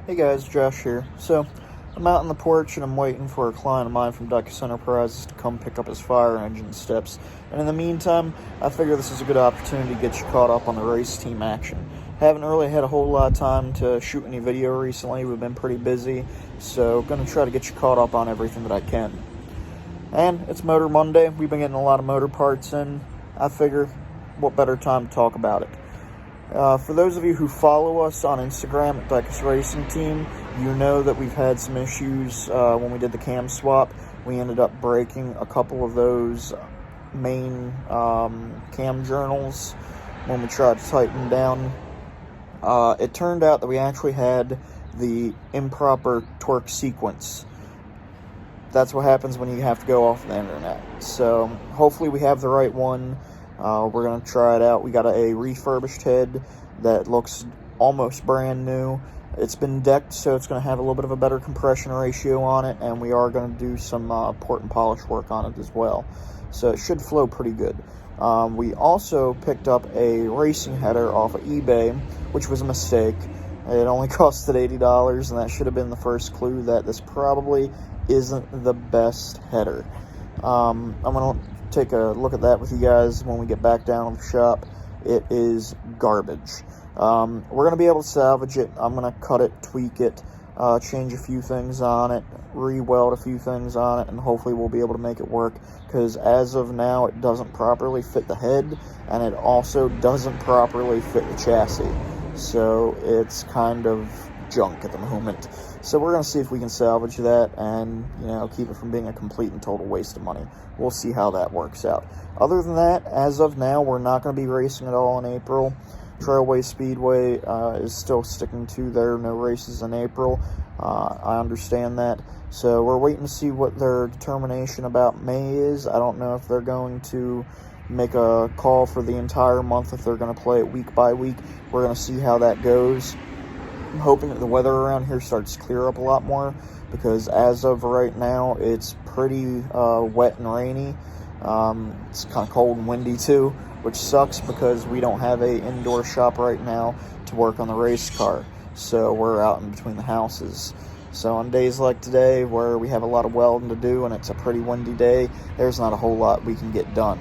Hey guys, Josh here. So, I'm out on the porch and I'm waiting for a client of mine from Dicus Enterprises to come pick up his fire engine steps. And in the meantime, I figure this is a good opportunity to get you caught up on the race team action. Haven't really had a whole lot of time to shoot any video recently. We've been pretty busy, so gonna try to get you caught up on everything that I can. And it's Motor Monday. We've been getting a lot of motor parts in. I figure, what better time to talk about it? For those of you who follow us on Instagram at Dicus Racing Team, you know that we've had some issues when we did the cam swap. We ended up breaking a couple of those main cam journals when we tried to tighten down. It turned out that we actually had the improper torque sequence. That's what happens when you have to go off the internet. So hopefully we have the right one. We're going to try it out. We got a refurbished head that looks almost brand new. It's been decked, so it's going to have a little bit of a better compression ratio on it, and we are going to do some port and polish work on it as well. So it should flow pretty good. We also picked up a racing header off of eBay, which was a mistake. It only costed $80, and that should have been the first clue that this probably isn't the best header. I'm going to take a look at that with you guys when we get back down to the shop. It is garbage. We're going to be able to salvage it. I'm going to cut it, tweak it, change a few things on it, re-weld a few things on it, and hopefully we'll be able to make it work, because as of now it doesn't properly fit the head, and it also doesn't properly fit the chassis. So it's kind of junk at the moment. So we're going to see if we can salvage that and, keep it from being a complete and total waste of money. We'll see how that works out. Other than that, as of now, we're not going to be racing at all in April. Trailway Speedway is still sticking to their no races in April. I understand that. So we're waiting to see what their determination about May is. I don't know if they're going to make a call for the entire month, if they're going to play it week by week. We're going to see how that goes. I'm hoping that the weather around here starts to clear up a lot more, because as of right now, it's pretty wet and rainy. It's kind of cold and windy too, which sucks because we don't have a indoor shop right now to work on the race car. So we're out in between the houses. So on days like today, where we have a lot of welding to do and it's a pretty windy day, there's not a whole lot we can get done.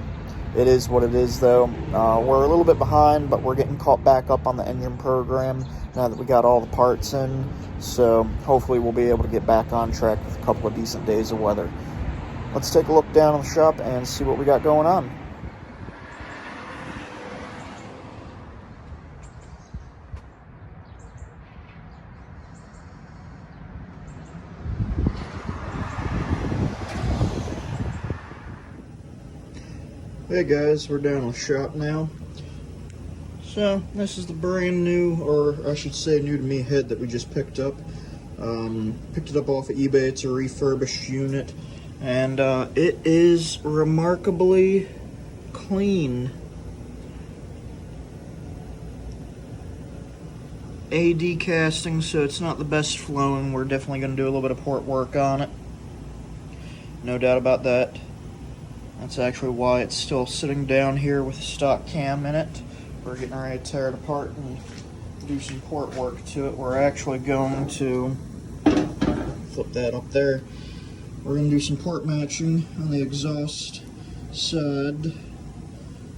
It is what it is, though. We're a little bit behind, but we're getting caught back up on the engine program now that we got all the parts in. So hopefully we'll be able to get back on track with a couple of decent days of weather. Let's take a look down in the shop and see what we got going on. Hey guys, we're down in the shop now. So this is the brand new, or I should say new to me, head that we just picked up. Picked it up off of eBay. It's a refurbished unit, and it is remarkably clean. AD casting, so it's not the best flowing. We're definitely going to do a little bit of port work on it. No doubt about that. That's actually why it's still sitting down here with a stock cam in it. We're getting ready to tear it apart and do some port work to it. We're actually going to flip that up there. We're going to do some port matching on the exhaust side.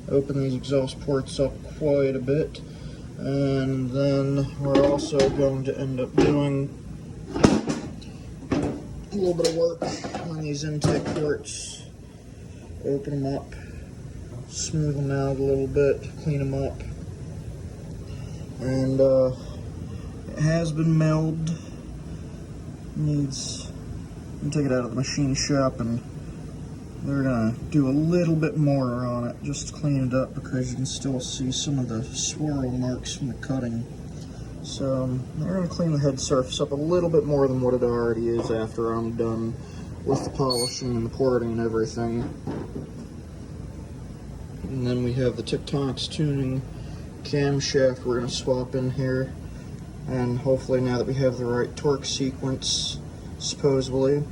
Open these exhaust ports up quite a bit. And then we're also going to end up doing a little bit of work on these intake ports. Open them up, smooth them out a little bit, clean them up. And it has been milled. Needs, you take it out of the machine shop and they're gonna do a little bit more on it just to clean it up, because you can still see some of the swirl marks from the cutting. So we're gonna clean the head surface up a little bit more than what it already is after I'm done with the polishing and the porting and everything. And then we have the Tectonics tuning camshaft we're going to swap in here. And hopefully, now that we have the right torque sequence, supposedly,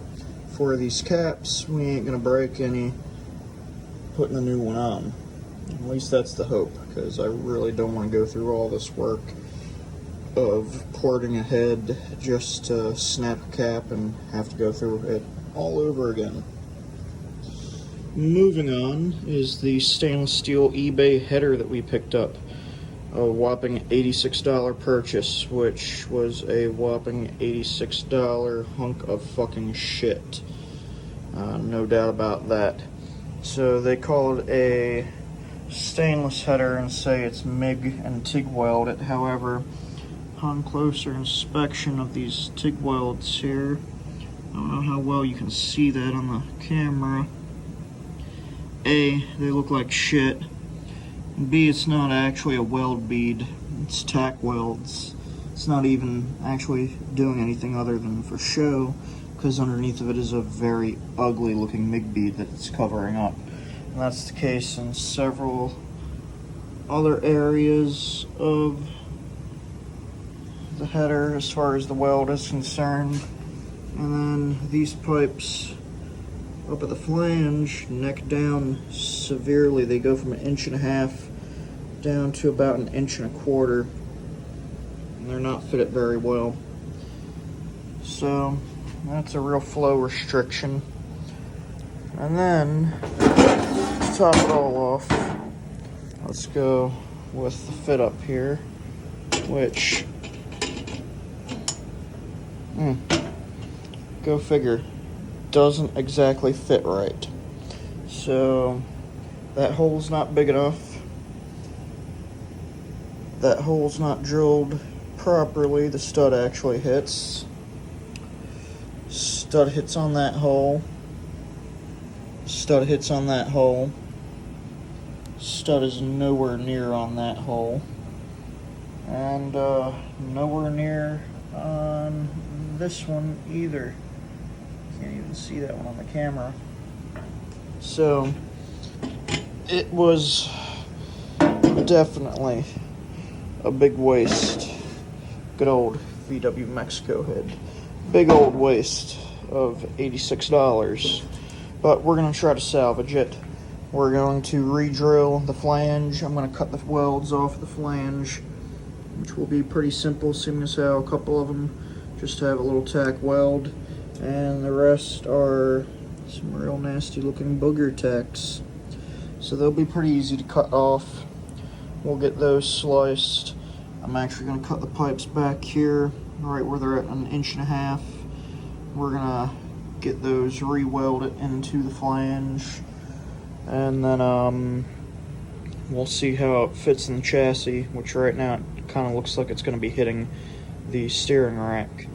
for these caps, we ain't going to break any putting a new one on. At least that's the hope, because I really don't want to go through all this work of porting a head just to snap a cap and have to go through it all over again. Moving on is the stainless steel eBay header that we picked up. A whopping $86 purchase, which was a whopping $86 hunk of fucking shit. No doubt about that. So they call it a stainless header and say it's MIG and TIG welded. However, upon closer inspection of these TIG welds here, I don't know how well you can see that on the camera. A, they look like shit. B, it's not actually a weld bead, it's tack welds. It's not even actually doing anything other than for show, because underneath of it is a very ugly looking MIG bead that it's covering up. And that's the case in several other areas of the header as far as the weld is concerned. And then these pipes up at the flange neck down severely. They go from 1.5 inches down to about 1.25 inches, and they're not fitted very well. So that's a real flow restriction. And then to top it all off, let's go with the fit up here, which go figure, doesn't exactly fit right. So that hole's not big enough. That hole's not drilled properly. The stud actually hits. Stud hits on that hole. Stud hits on that hole. Stud is nowhere near on that hole. And nowhere near on this one either. Can't even see that one on the camera. So it was definitely a big waste. Good old VW Mexico head. Big old waste of $86. But we're going to try to salvage it. We're going to re-drill the flange. I'm going to cut the welds off the flange, which will be pretty simple, seeing as how a couple of them just have a little tack weld, and the rest are some real nasty looking booger tacks. So they'll be pretty easy to cut off. We'll get those sliced. I'm actually going to cut the pipes back here, right where they're at 1.5 inches. We're going to get those re-welded into the flange, and then we'll see how it fits in the chassis, which right now it kind of looks like it's going to be hitting the steering rack.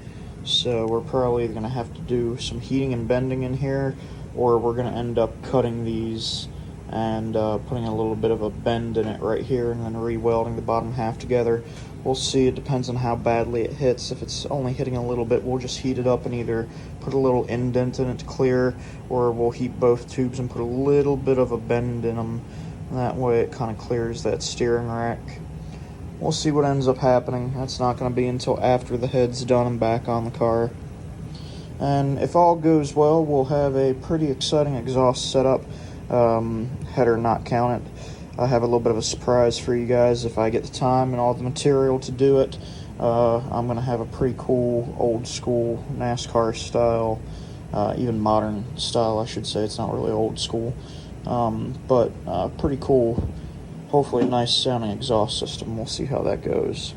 So we're probably going to have to do some heating and bending in here, or we're going to end up cutting these and putting a little bit of a bend in it right here, and then re-welding the bottom half together. We'll see. It depends on how badly it hits. If it's only hitting a little bit, we'll just heat it up and either put a little indent in it to clear, or we'll heat both tubes and put a little bit of a bend in them. And that way it kind of clears that steering rack. We'll see what ends up happening. That's not going to be until after the head's done and back on the car. And if all goes well, we'll have a pretty exciting exhaust setup. Header not counted. I have a little bit of a surprise for you guys if I get the time and all the material to do it. I'm going to have a pretty cool old school NASCAR style, even modern style I should say. It's not really old school, but pretty cool, hopefully a nice sounding exhaust system. We'll see how that goes.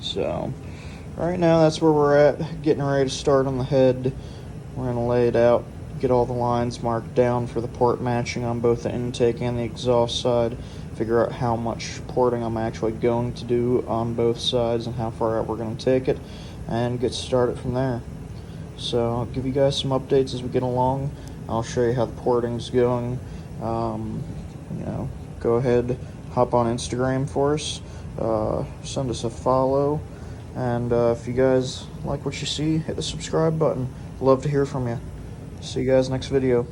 So right now that's where we're at, getting ready to start on the head. We're going to lay it out, get all the lines marked down for the port matching on both the intake and the exhaust side, figure out how much porting I'm actually going to do on both sides and how far out we're going to take it, and get started from there. So I'll give you guys some updates as we get along. I'll show you how the porting's going. Go ahead, hop on Instagram for us, send us a follow, and if you guys like what you see, hit the subscribe button. Love to hear from you. See you guys next video.